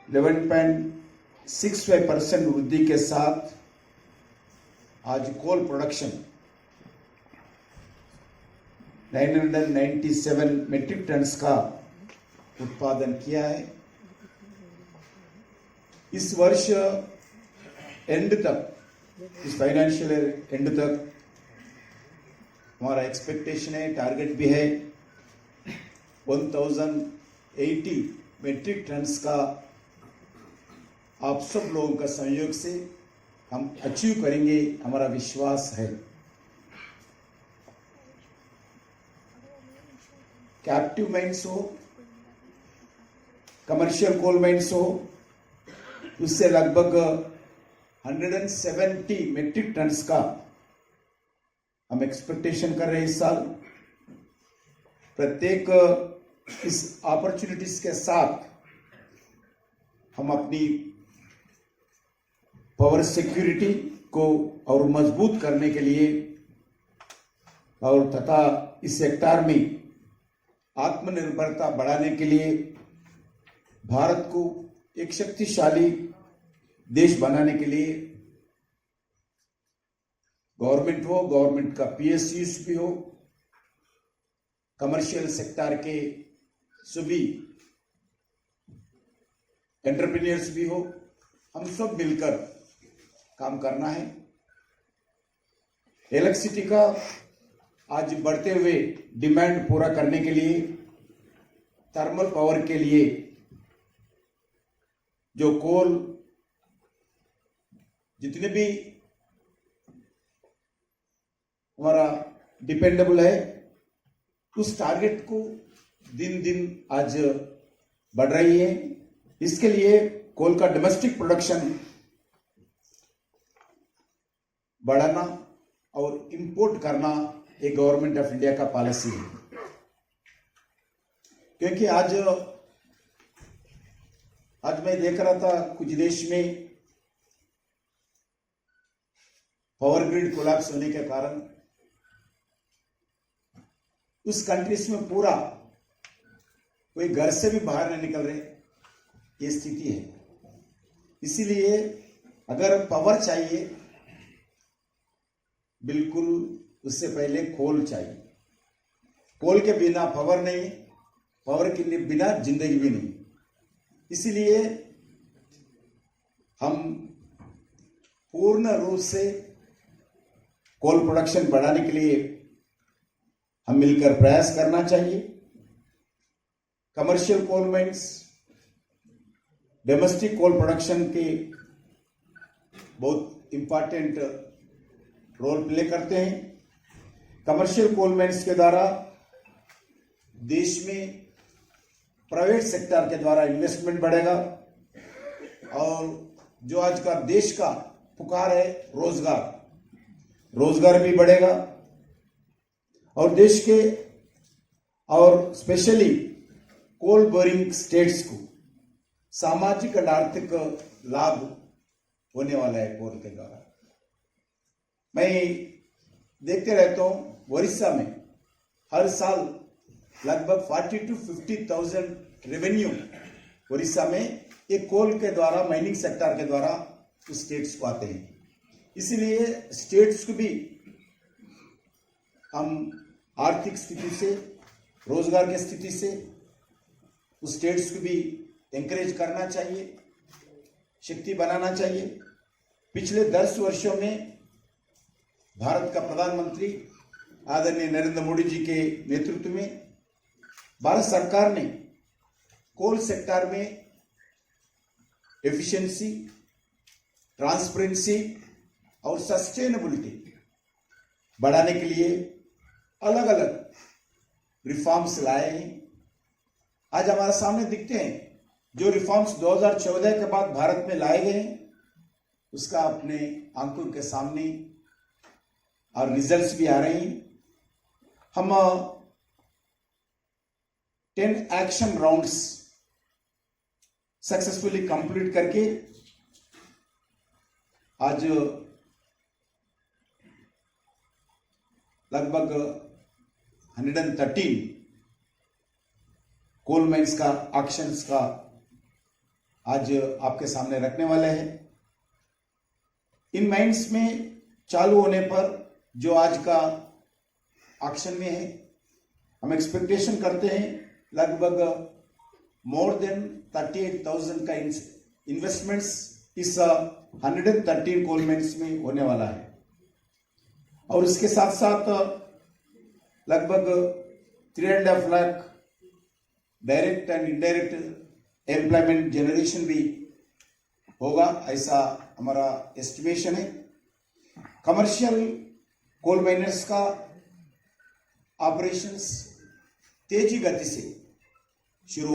11.65% वृद्धि के साथ आज कोल प्रोडक्शन 997 मेट्रिक टन्स का उत्पादन किया है। इस वर्ष एंड तक, इस फाइनेंशियल एंड तक हमारा एक्सपेक्टेशन है, टारगेट भी है 1080 मेट्रिक टन्स का आप सब लोगों का सहयोग से हम अचीव करेंगे, हमारा विश्वास है। कैप्टिव माइंस हो, कमर्शियल कोल माइंस हो, उससे लगभग 170 मेट्रिक टन्स का हम एक्सपेक्टेशन कर रहे हैं इस साल। प्रत्येक इस अपॉर्चुनिटीज के साथ हम अपनी पावर सिक्योरिटी को और मजबूत करने के लिए और तथा इस सेक्टर में आत्मनिर्भरता बढ़ाने के लिए भारत को एक शक्तिशाली देश बनाने के लिए गवर्नमेंट का पीएसयूज भी हो, कमर्शियल सेक्टर के सभी एंटरप्रेन्योर्स भी हो, हम सब मिलकर काम करना है। इलेक्ट्रिसिटी का आज बढ़ते हुए डिमांड पूरा करने के लिए थर्मल पावर के लिए जो कोल जितने भी हमारा डिपेंडेबल है, उस टारगेट को दिन दिन आज बढ़ रही है। इसके लिए कोल का डोमेस्टिक प्रोडक्शन बढ़ाना और इंपोर्ट करना एक गवर्नमेंट ऑफ इंडिया का पॉलिसी है। क्योंकि आज मैं देख रहा था कुछ देश में पावर ग्रिड कोलैप्स होने के कारण उस कंट्रीज में पूरा कोई घर से भी बाहर नहीं निकल रहे, ये स्थिति है। इसीलिए अगर पावर चाहिए, बिल्कुल उससे पहले कोल चाहिए। कोल के बिना पावर नहीं, पावर के बिना जिंदगी भी नहीं। इसीलिए हम पूर्ण रूप से कोल प्रोडक्शन बढ़ाने के लिए हम मिलकर प्रयास करना चाहिए। Commercial coal mines domestic coal production के बहुत इंपॉर्टेंट रोल प्ले करते हैं। कमर्शियल कोल माइंस के द्वारा देश में प्राइवेट सेक्टर के द्वारा इन्वेस्टमेंट बढ़ेगा और जो आज का देश का पुकार है रोजगार भी बढ़ेगा और देश के और स्पेशली कोल बोरिंग स्टेट्स को सामाजिक और आर्थिक लाभ होने वाला है कोल के द्वारा। मैं देखते रहता हूं, ओडिशा में हर साल लगभग 40 to 50,000 रेवेन्यू ओडिशा में एक कोल के द्वारा, माइनिंग सेक्टर के द्वारा उस स्टेट्स को आते हैं। इसीलिए स्टेट्स को भी हम आर्थिक स्थिति से, रोजगार की स्थिति से उस स्टेट्स को भी एंकरेज करना चाहिए, शक्ति बनाना चाहिए। पिछले 10 वर्षों में भारत का प्रधानमंत्री आदरणीय नरेंद्र मोदी जी के नेतृत्व में भारत सरकार ने कोल सेक्टर में एफिशिएंसी, ट्रांसपेरेंसी और सस्टेनेबिलिटी बढ़ाने के लिए अलग अलग रिफॉर्म्स लाए हैं। आज हमारे सामने दिखते हैं जो रिफॉर्म्स 2014 के बाद भारत में लाए गए हैं, उसका अपने आंखों के सामने और रिजल्ट्स भी आ रहे हैं। हम 10 एक्शन राउंड्स सक्सेसफुली कंप्लीट करके आज लगभग 113 कोल माइंस का एक्शंस का आज आपके सामने रखने वाले हैं। इन माइंस में चालू होने पर जो आज का एक्शन में है, हम एक्सपेक्टेशन करते हैं लगभग मोर देन 38,000 का इन्वेस्टमेंट्स इस 113 कोल माइंस में होने वाला है। और इसके साथ साथ लगभग 3.5 lakh direct and indirect employment generation भी होगा, ऐसा हमारा एस्टिमेशन है। कमर्शियल कोल माइनर्स का ऑपरेशंस तेजी गति से शुरू,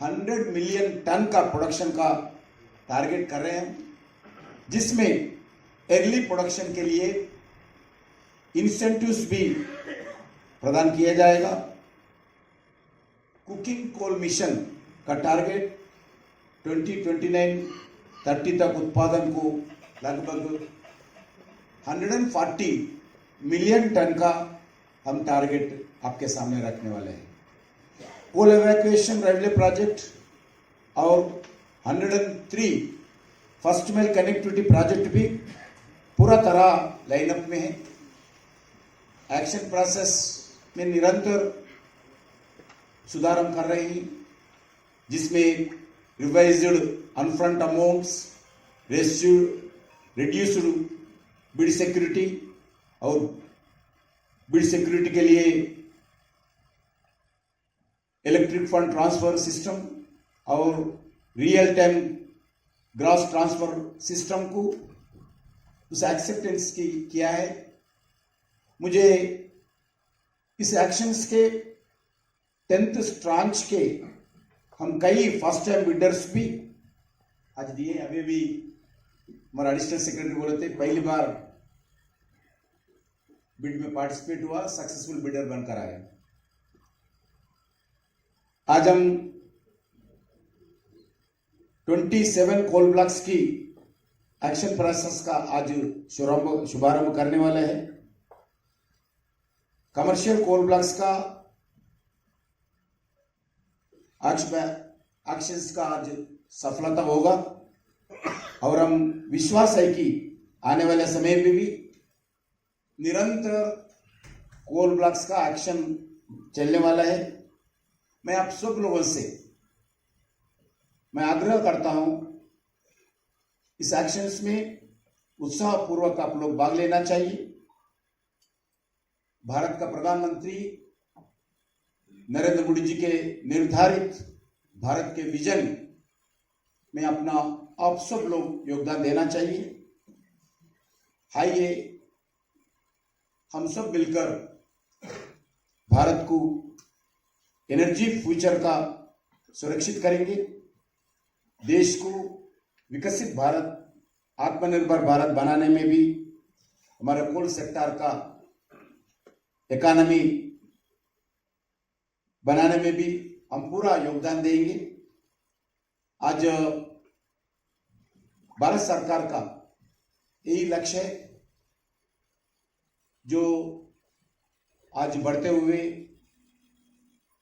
100 मिलियन टन का प्रोडक्शन का टारगेट कर रहे हैं, जिसमें अर्ली प्रोडक्शन के लिए इंसेंटिव्स भी प्रदान किया जाएगा। कुकिंग कोल मिशन का टारगेट 2029-30 तक उत्पादन को लगभग 140 मिलियन टन का हम टारगेट आपके सामने रखने वाले हैं। कोल एवैक्यूएशन रेलवे प्रोजेक्ट और 103 फर्स्ट माइल कनेक्टिविटी प्रोजेक्ट भी पूरा तरह लाइनअप में है। एक्शन प्रोसेस में निरंतर सुधार हम कर रहे हैं, जिसमें revised upfront amounts, reduced bid security और बिड सिक्योरिटी के लिए इलेक्ट्रिक फंड ट्रांसफर सिस्टम और real time gross transfer system को उस एक्सेप्टेंस की किया है। मुझे इस एक्शंस के 10th ट्रांच के हम कई फर्स्ट टाइम बिडर्स भी आज दिए। अभी भी हमारा एडिशनल सेक्रेटरी बोले थे, पहली बार बिड में पार्टिसिपेट हुआ, सक्सेसफुल बिडर बनकर आए। आज हम 27 कोल ब्लॉक्स की एक्शन प्रोसेस का आज शुभारंभ करने वाले हैं। कमर्शियल कोल ब्लॉक्स का एक्शंस का आज सफलता होगा और हम विश्वास है कि आने वाले समय में भी निरंतर कोल ब्लॉक्स का एक्शन चलने वाला है। मैं आप सब लोगों से मैं आग्रह करता हूं, इस एक्शंस में उत्साहपूर्वक आप लोग भाग लेना चाहिए। भारत का प्रधानमंत्री नरेंद्र मोदी जी के निर्धारित भारत के विजन में अपना आप सब लोग योगदान देना चाहिए। आइए हम सब मिलकर भारत को एनर्जी फ्यूचर का सुरक्षित करेंगे, देश को विकसित भारत, आत्मनिर्भर भारत बनाने में भी हमारे कोल सेक्टर का इकोनॉमी बनाने में भी हम पूरा योगदान देंगे। आज भारत सरकार का यही लक्ष्य है, जो आज बढ़ते हुए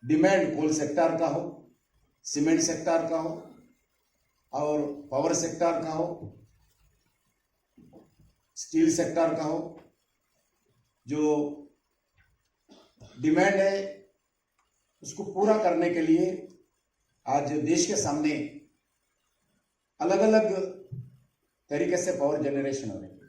डिमांड कोल सेक्टर का हो, सीमेंट सेक्टर का हो और पावर सेक्टर का हो, स्टील सेक्टर का हो, जो डिमांड है उसको पूरा करने के लिए आज देश के सामने अलग अलग तरीके से पावर जनरेशन हो रही है।